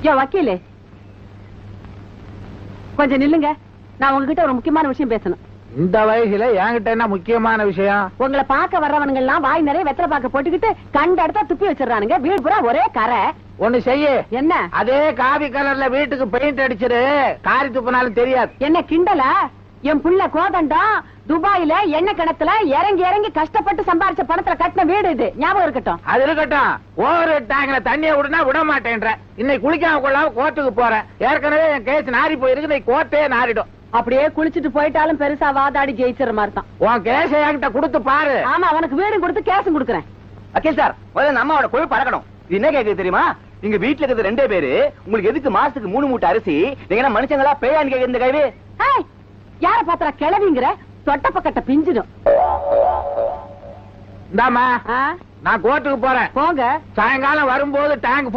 யோ வக்கீலே, கொஞ்சம் நில்லுங்க. நான் உங்ககிட்ட ஒரு முக்கியமான விஷயம் பேசணும். இந்த வயசுல என்கிட்ட என்ன முக்கியமான விஷயம்? உங்களை பார்க்க வர்றவனுங்க எல்லாம் வாய் நிறைய வெத்தலை பாக்க போட்டுக்கிட்டு கண்ட இடத்த துப்பி வச்சிடறானுங்க. வீடு பூரா ஒரே கரை. ஒண்ணு செய்ய. என்ன? அதே காவி கலர்ல வீட்டுக்கு பெயிண்ட் அடிச்சிரு, காரி துப்புனாலும் தெரியாது. என்ன கிண்டலா? என் புள்ள கோதண்டம் துபாயில எண்ணெய் கிணத்துல இறங்கி இறங்கி கஷ்டப்பட்டு சம்பாரிச்ச பணத்துல கட்டின வீடு இது. ஞாபகம் இருக்கட்டும். அது இருக்கட்டும். ஓவர் டேங்க்ல தண்ணிய விடுனா விட மாட்டேன்ற. இன்னைக்கு குளிக்காம கொள்ளாம கோர்ட்டுக்கு போறேன். ஏற்கனவே என் கேஸ் நாரி போயிருக்கு. இன்னைக்கு கோர்ட்டே நாரிடும். அப்படியே குளிச்சுட்டு போயிட்டாலும் பெருசா வாதாடி ஜெயிச்சிட மாதிரி தான். உன் கேஸ என்கிட்ட கொடுத்து பாரு. ஆமா, அவனுக்கு வீடும் கொடுத்து கேஸும் கொடுக்குறேன். வக்கீல் சார், முதல்ல நம்மளோட கொழுப்பு பறக்கணும். இது என்ன கேக்குது தெரியுமா? நீங்க வீட்டுல இருக்கிறது 2 பேரு, உங்களுக்கு எதுக்கு மாசத்துக்கு 3 மூட்டை அரிசி? நீங்க என்ன மனுஷங்களா பேயான்னு கேக்குது இந்த கைது? யார பாத்திர கிளவிங்கிற? தொட்ட பக்கட்ட பிஞ்சிடும். இந்தாமா, நான் கோர்ட்டுக்கு போறேன். போங்க. சாயங்காலம் வரும்போது டேங்க்